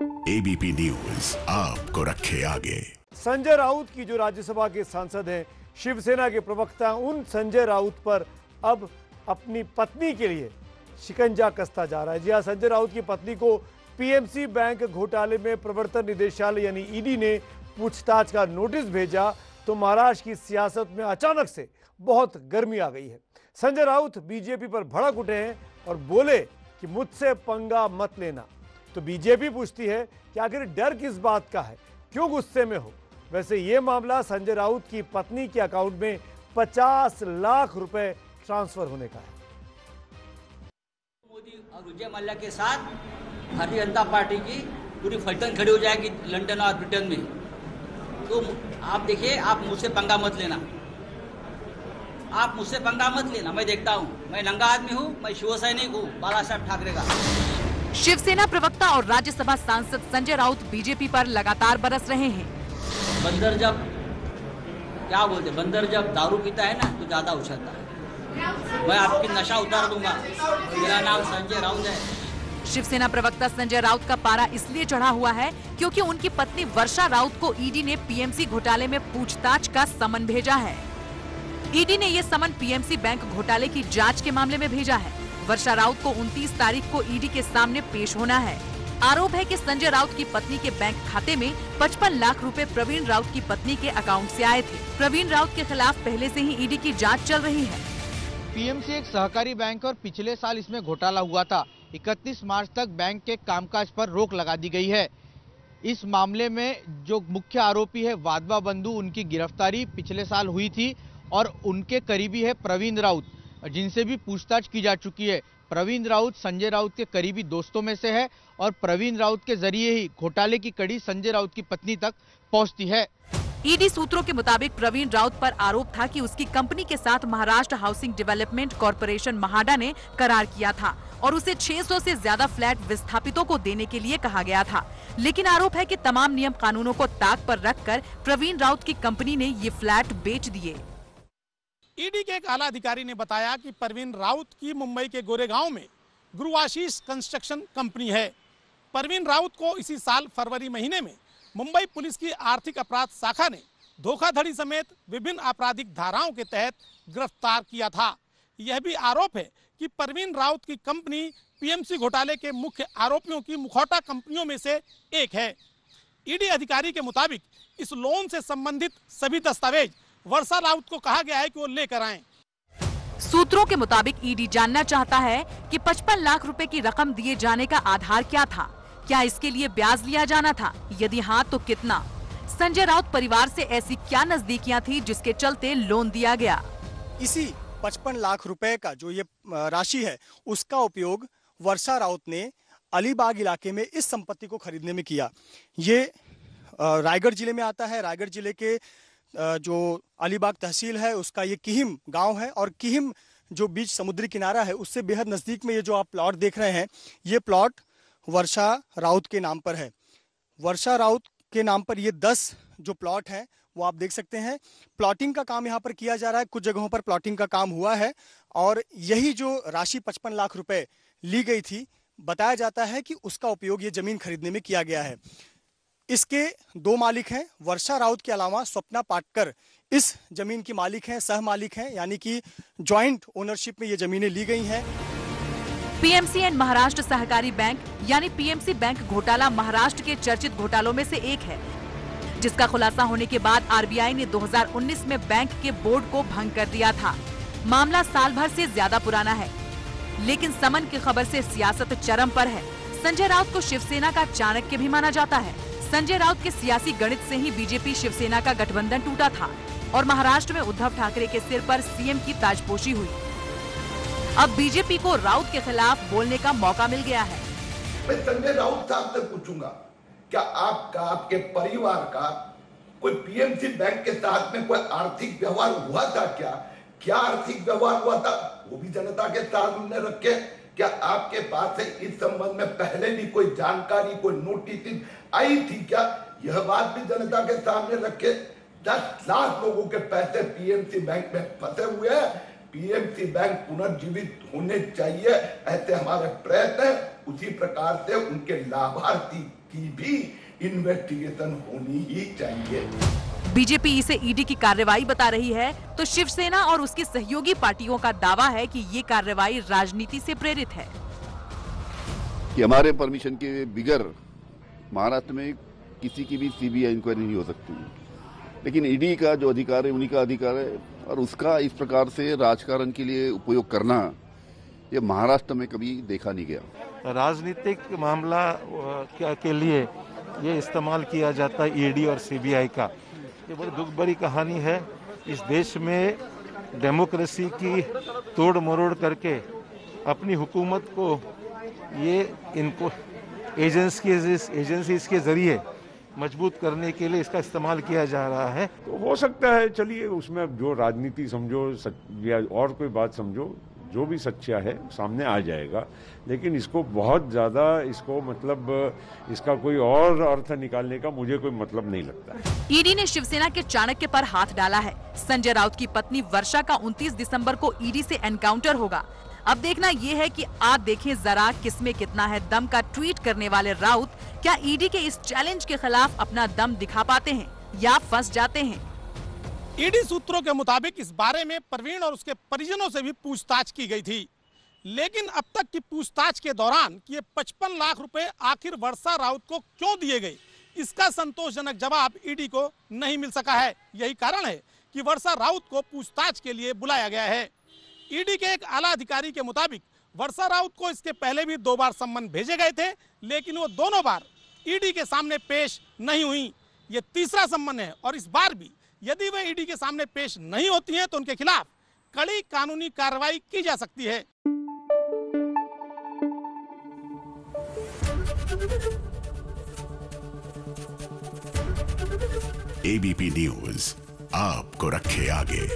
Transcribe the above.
ABP news आपको रखे आगे। संजय राउत की जो राज्यसभा के सांसद हैं, शिवसेना के प्रवक्ता, उन संजय राउत पर अब अपनी पत्नी के लिए शिकंजा कसता जा रहा है। जी हां, संजय राउत की पत्नी को पीएमसी बैंक घोटाले में प्रवर्तन निदेशालय यानी ईडी ने पूछताछ का नोटिस भेजा तो महाराष्ट्र की सियासत में अचानक से बहुत गर्मी आ गई है। संजय राउत बीजेपी पर भड़क उठे हैं और बोले कि मुझसे पंगा मत लेना। तो बीजेपी पूछती है कि आखिर डर किस बात का है, क्यों गुस्से में हो। वैसे ये मामला संजय राउत की पत्नी के अकाउंट में 50 लाख रुपए ट्रांसफर होने का है। मोदी और विजय माल्या के साथ भारतीय जनता पार्टी की पूरी फलटन खड़ी हो जाएगी लंदन और ब्रिटेन में। तो आप देखिए, आप मुझसे पंगा मत लेना, आप मुझसे पंगा मत लेना। मैं देखता हूँ, मैं नंगा आदमी हूँ, मैं शिवसैनिक हूँ बाला साहब ठाकरे का। शिवसेना प्रवक्ता और राज्यसभा सांसद संजय राउत बीजेपी पर लगातार बरस रहे हैं। बंदर जब क्या बोलते, बंदर जब दारू पीता है ना तो ज्यादा उछलता है। मैं आपकी नशा उतार दूंगा। मेरा नाम संजय राउत है। शिवसेना प्रवक्ता संजय राउत का पारा इसलिए चढ़ा हुआ है क्योंकि उनकी पत्नी वर्षा राउत को ईडी ने पीएमसी घोटाले में पूछताछ का समन भेजा है। ईडी ने ये समन पीएमसी बैंक घोटाले की जांच के मामले में भेजा है। वर्षा राउत को 29 तारीख को ईडी के सामने पेश होना है। आरोप है कि संजय राउत की पत्नी के बैंक खाते में 55 लाख रुपए प्रवीण राउत की पत्नी के अकाउंट से आए थे। प्रवीण राउत के खिलाफ पहले से ही ईडी की जांच चल रही है। पीएमसी एक सहकारी बैंक और पिछले साल इसमें घोटाला हुआ था। 31 मार्च तक बैंक के कामकाज पर रोक लगा दी गई है। इस मामले में जो मुख्य आरोपी है वाधवा बंधु, उनकी गिरफ्तारी पिछले साल हुई थी और उनके करीबी है प्रवीण राउत, जिनसे भी पूछताछ की जा चुकी है। प्रवीण राउत संजय राउत के करीबी दोस्तों में से है और प्रवीण राउत के जरिए ही घोटाले की कड़ी संजय राउत की पत्नी तक पहुंचती है। ईडी सूत्रों के मुताबिक प्रवीण राउत पर आरोप था कि उसकी कंपनी के साथ Maharashtra housing development corporation MHADA ने करार किया था और उसे 600 से ज्यादा फ्लैट विस्थापितों को देने के लिए कहा गया था। लेकिन आरोप है कि तमाम नियम कानूनों को ताक पर रखकर प्रवीण राउत की कंपनी ने ये फ्लैट बेच दिए। ईडी के एक आला अधिकारी ने बताया कि प्रवीण राउत की मुंबई के गोरेगांव में गुरुआशीष कंस्ट्रक्शन कंपनी है। प्रवीण राउत को इसी साल फरवरी महीने में मुंबई पुलिस की आर्थिक अपराध शाखा ने धोखाधड़ी समेत विभिन्न आपराधिक धाराओं के तहत गिरफ्तार किया था। यह भी आरोप है कि प्रवीण राउत की कंपनी पीएमसी घोटाले के मुख्य आरोपियों की मुखौटा कंपनियों में से एक है। ईडी अधिकारी के मुताबिक इस लोन से संबंधित सभी दस्तावेज वर्षा राउत को कहा गया है कि वो लेकर आएं। सूत्रों के मुताबिक ईडी जानना चाहता है कि 55 लाख रुपए की रकम दिए जाने का आधार क्या था, क्या इसके लिए ब्याज लिया जाना था, यदि हाँ तो कितना। संजय राउत परिवार से ऐसी क्या नजदीकियां थी जिसके चलते लोन दिया गया। इसी 55 लाख रुपए का जो ये राशि है उसका उपयोग वर्षा राउत ने अलीबाग इलाके में इस संपत्ति को खरीदने में किया। ये रायगढ़ जिले में आता है। रायगढ़ जिले के जो अलीबाग तहसील है उसका ये किहिम गांव है और किहिम जो बीच समुद्री किनारा है उससे बेहद नज़दीक में ये जो आप प्लॉट देख रहे हैं, ये प्लॉट वर्षा राउत के नाम पर है। वर्षा राउत के नाम पर ये 10 जो प्लॉट हैं वो आप देख सकते हैं। प्लॉटिंग का काम यहाँ पर किया जा रहा है, कुछ जगहों पर प्लॉटिंग का काम हुआ है और यही जो राशि 55 लाख रुपए ली गई थी, बताया जाता है कि उसका उपयोग ये जमीन खरीदने में किया गया है। इसके 2 मालिक हैं। वर्षा राउत के अलावा स्वप्ना पाटकर इस जमीन की मालिक हैं, सह मालिक हैं, यानी कि जॉइंट ओनरशिप में ये जमीनें ली गई हैं। पीएमसी एंड महाराष्ट्र सहकारी बैंक यानी पीएमसी बैंक घोटाला महाराष्ट्र के चर्चित घोटालों में से एक है, जिसका खुलासा होने के बाद आरबीआई ने 2019 में बैंक के बोर्ड को भंग कर दिया था। मामला साल भर से ज्यादा पुराना है, लेकिन समन की खबर से सियासत चरम पर है। संजय राउत को शिवसेना का चाणक्य भी माना जाता है। संजय राउत के सियासी गणित से ही बीजेपी शिवसेना का गठबंधन टूटा था और महाराष्ट्र में उद्धव ठाकरे के सिर पर सीएम की ताजपोशी हुई। अब बीजेपी को राउत के खिलाफ बोलने का मौका मिल गया है। मैं संजय राउत साहब से पूछूंगा, क्या आपका, आपके परिवार का कोई पीएमसी बैंक के साथ में कोई आर्थिक व्यवहार हुआ था? क्या आर्थिक व्यवहार हुआ था वो भी जनता के सामने रखे। क्या आपके पास है इस संबंध में पहले भी कोई जानकारी, कोई नोटिस आई थी क्या? यह बात भी जनता के सामने रखे। 10 लाख लोगों के पैसे पीएमसी बैंक में फंसे हुए हैं। पीएमसी बैंक पुनर्जीवित होने चाहिए, ऐसे हमारे प्रयत्न है। उसी प्रकार से उनके लाभार्थी की भी इन्वेस्टिगेशन होनी ही चाहिए। बीजेपी इसे ईडी की कार्रवाई बता रही है, तो शिवसेना और उसकी सहयोगी पार्टियों का दावा है कि ये कार्रवाई राजनीति से प्रेरित है। कि हमारे परमिशन के बिगर महाराष्ट्र में किसी की भी सीबीआई इंक्वायरी नहीं हो सकती, लेकिन ईडी का जो अधिकार है उन्हीं का अधिकार है, और उसका इस प्रकार से राजकारण के लिए उपयोग करना ये महाराष्ट्र में कभी देखा नहीं गया। राजनीतिक मामला के लिए ये इस्तेमाल किया जाता है ईडी और सीबीआई का। ये बड़ी दुख भरी कहानी है। इस देश में डेमोक्रेसी की तोड़ मरोड़ करके अपनी हुकूमत को ये इनको एजेंसीज के जरिए मजबूत करने के लिए इसका इस्तेमाल किया जा रहा है। तो हो सकता है, चलिए उसमें जो राजनीति समझो या और कोई बात समझो, जो भी सच्चा है सामने आ जाएगा, लेकिन इसको बहुत ज़्यादा इसका कोई और अर्थ निकालने का मुझे कोई मतलब नहीं लगता है। ईडी ने शिवसेना के चाणक्य पर हाथ डाला है। संजय राउत की पत्नी वर्षा का 29 दिसंबर को ईडी से एनकाउंटर होगा। अब देखना ये है कि आप देखें जरा किसमें कितना है दम का ट्वीट करने वाले राउत क्या ईडी के इस चैलेंज के खिलाफ अपना दम दिखा पाते हैं या फंस जाते हैं। ईडी सूत्रों के मुताबिक इस बारे में प्रवीण और उसके परिजनों से भी पूछताछ की गई थी, लेकिन अब तक की पूछताछ के दौरान ये 55 लाख रुपए आखिर वर्षा राउत को क्यों दिए गए, इसका संतोषजनक जवाब ईडी को नहीं मिल सका है। यही कारण है कि वर्षा राउत को पूछताछ के लिए बुलाया गया है। ईडी के एक आला अधिकारी के मुताबिक वर्षा राउत को इसके पहले भी 2 बार सम्मन भेजे गए थे, लेकिन वो दोनों बार ईडी के सामने पेश नहीं हुई। ये तीसरा सम्मन है और इस बार भी यदि वे ईडी के सामने पेश नहीं होती हैं तो उनके खिलाफ कड़ी कानूनी कार्रवाई की जा सकती है। एबीपी न्यूज आपको रखे आगे।